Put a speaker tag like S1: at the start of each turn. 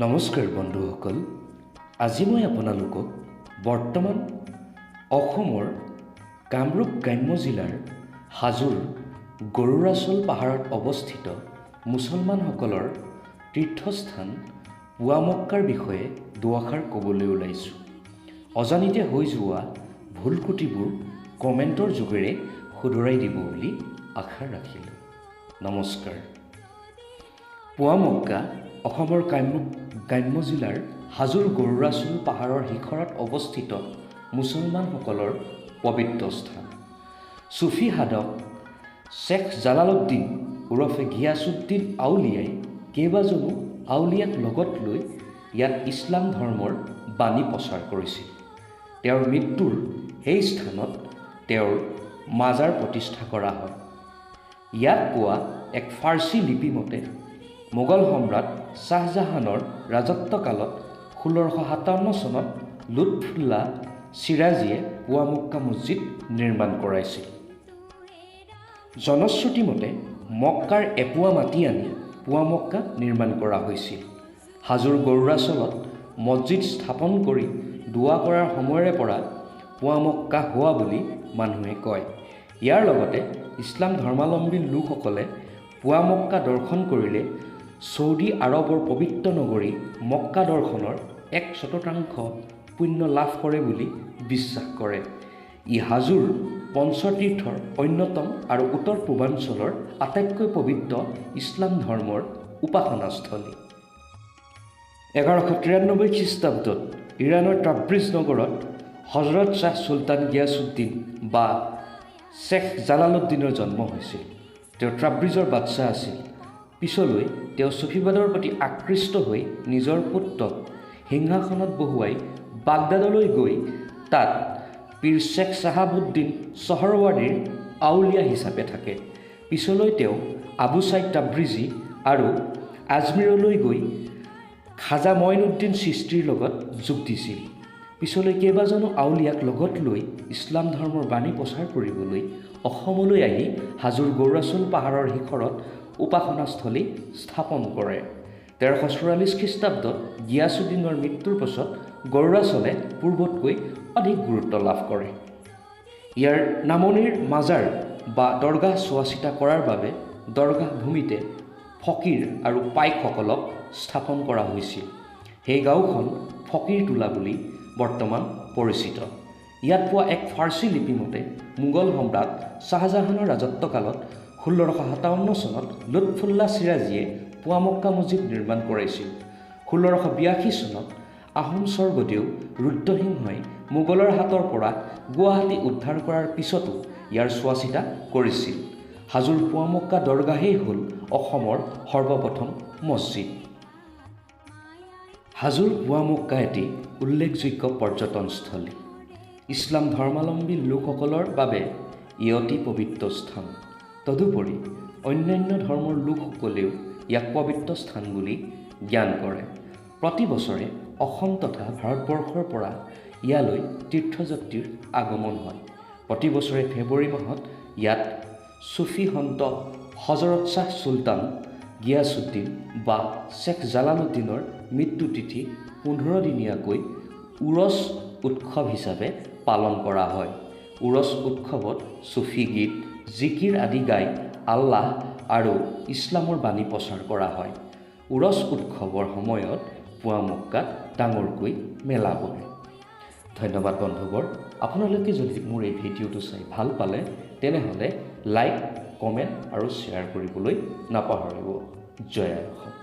S1: নমস্কাৰ বন্ধুসকল, আজি মই আপোনালোকক বৰ্তমান অসমৰ কামৰূপ গ্ৰাম্য জিলাৰ হাজোৰ গৰুৰাচল পাহাৰত অৱস্থিত মুছলমানসকলৰ তীৰ্থস্থান পুৱামক্কাৰ বিষয়ে দুআষাৰ ক'বলৈ ওলাইছোঁ। অজানিতে হৈ যোৱা ভুল ক্ৰুটিবোৰ কমেণ্টৰ যোগেৰে শুধৰাই দিব বুলি আশা ৰাখিলোঁ। নমস্কাৰ। পুৱামক্কা অসমৰ কামৰূপ গ্ৰাম্য জিলাৰ হাজোৰ গৰুৰাচল পাহাৰৰ শিখৰত অৱস্থিত মুছলমানসকলৰ পবিত্ৰ স্থান। চুফী সাধক শ্বেখ জালালুদ্দিন ওৰফে গিয়াছুদ্দিন আউলিয়াই কেইবাজনো আউলিয়াক লগত লৈ ইয়াত ইছলাম ধৰ্মৰ বাণী প্ৰচাৰ কৰিছিল। তেওঁৰ মৃত্যুৰ সেই স্থানত তেওঁৰ মাজাৰ প্ৰতিষ্ঠা কৰা হয়। ইয়াত পোৱা এক ফাৰ্চী লিপি মতে মোগল সম্ৰাট শ্বাহজাহানৰ ৰাজত্বকালত ১৬৫৭ চনত লুৎফুল্লাহ চিৰাজীয়ে পুৱামক্কা মছজিদ নিৰ্মাণ কৰাইছিল। জনশ্ৰুতি মতে মক্কাৰ এপোৱা মাটি আনি পুৱামক্কা নিৰ্মাণ কৰা হৈছিল। হাজোৰ গৰুৰাচলত মছজিদ স্থাপন কৰি দোৱা কৰাৰ সময়ৰে পৰা পুৱামক্কা হোৱা বুলি মানুহে কয়। ইয়াৰ লগতে ইছলাম ধৰ্মাৱলম্বী লোকসকলে পুৱামক্কা দৰ্শন কৰিলে চৌদি আৰবৰ পবিত্ৰ নগৰী মক্কা দৰ্শনৰ ১/৪ পুণ্য লাভ কৰে বুলি বিশ্বাস কৰে। ই হাজোৰ পঞ্চতীৰ্থৰ অন্যতম আৰু উত্তৰ পূৰ্বাঞ্চলৰ আটাইতকৈ পবিত্ৰ ইছলাম ধৰ্মৰ উপাসনাস্থলী। ১১৯৩ খ্ৰীষ্টাব্দত ইৰাণৰ তাব্ৰিজ নগৰত হজৰত শ্বাহ চুলতান গিয়াছুদ্দিন বা শ্বেখ জালালুদ্দিনৰ জন্ম হৈছিল। তেওঁ তাব্ৰিজৰ বাদশ্বাহ আছিল। পিছলৈ তেওঁ চুফীবাদৰ প্ৰতি আকৃষ্ট হৈ নিজৰ পুত্ৰক সিংহাসনত বহুৱাই বাগদাদলৈ গৈ তাত পীৰ শ্বেখ শ্বাহাবুদ্দিন চহৰৱাৰ্দীৰ আউলিয়া হিচাপে থাকে। পিছলৈ তেওঁ আবু ছাইদ তাব্ৰিজী আৰু আজমিৰলৈ গৈ খাজা মঈনুদ্দিন চিস্তিৰ লগত যোগ দিছিল। পিছলৈ কেইবাজনো আউলিয়াক লগত লৈ ইছলাম ধৰ্মৰ বাণী প্ৰচাৰ কৰিবলৈ অসমলৈ আহি হাজোৰ গৰুৰাচল পাহাৰৰ শিখৰত উপাসনাস্থলী স্থাপন কৰে। ১৩৪৪ খ্ৰীষ্টাব্দত গিয়াছুদ্দিনৰ মৃত্যুৰ পাছত গৰুৰাচলে পূৰ্বতকৈ অধিক গুৰুত্ব লাভ কৰে। ইয়াৰ নামনিৰ মাজাৰ বা দৰগাহ চোৱা চিতা কৰাৰ বাবে দৰগাহ ভূমিতে ফকীৰ আৰু পাইকসকলক স্থাপন কৰা হৈছিল। সেই গাঁওখন ফকীৰটোলা বুলি বৰ্তমান পৰিচিত। ইয়াত পোৱা এক ফাৰ্চী লিপি মতে মোগল সম্ৰাট শ্বাহজাহানৰ ৰাজত্বকালত ১৬৫৭ চনত লুৎফুল্লাহ চিৰাজীয়ে পুৱামক্কা মছজিদ নিৰ্মাণ কৰাইছিল। ১৬৮২ চনত আহোম স্বৰ্গদেউ ৰুদ্ৰসিংহই মোগলৰ হাতৰ পৰা গুৱাহাটী উদ্ধাৰ কৰাৰ পিছতো ইয়াৰ চোৱা চিতা কৰিছিল। হাজোৰ পুৱামক্কা দৰগাহেই হ'ল অসমৰ সৰ্বপ্ৰথম মছজিদ। হাজোৰ পুৱামক্কা এটি উল্লেখযোগ্য পৰ্যটনস্থলী। ইছলাম ধৰ্মাৱলম্বী লোকসকলৰ বাবে ই অতি পবিত্ৰ স্থান। তদুপৰি অন্যান্য ধৰ্মৰ লোকসকলেও ইয়াক পবিত্ৰ স্থান বুলি জ্ঞান কৰে। প্ৰতি বছৰে অসম তথা ভাৰতবৰ্ষৰ পৰা ইয়ালৈ তীৰ্থযাত্ৰীৰ আগমন হয়। প্ৰতি বছৰে ফেব্ৰুৱাৰী মাহত ইয়াত চুফী সন্ত হজৰত শ্বাহ চুলতান গিয়াছুদ্দিন বা শ্বেখ জালালুদ্দিনৰ মৃত্যুতিথি ১৫ দিনীয়াকৈ উৰছ উৎসৱ হিচাপে পালন কৰা হয়। উৰছ উৎসৱত চুফী গীত, জিকিৰ আদি গাই আল্লাহ আৰু ইছলামৰ বাণী প্ৰচাৰ কৰা হয়। উৰছ উৎসৱৰ সময়ত পুৱামক্কাত ডাঙৰকৈ মেলা বহে। ধন্যবাদ বন্ধুবৰ। আপোনালোকে যদি মোৰ এই ভিডিঅ'টো চাই ভাল পালে তেনেহ'লে লাইক, কমেণ্ট আৰু শ্বেয়াৰ কৰিবলৈ নাপাহৰিব। জয় অসম।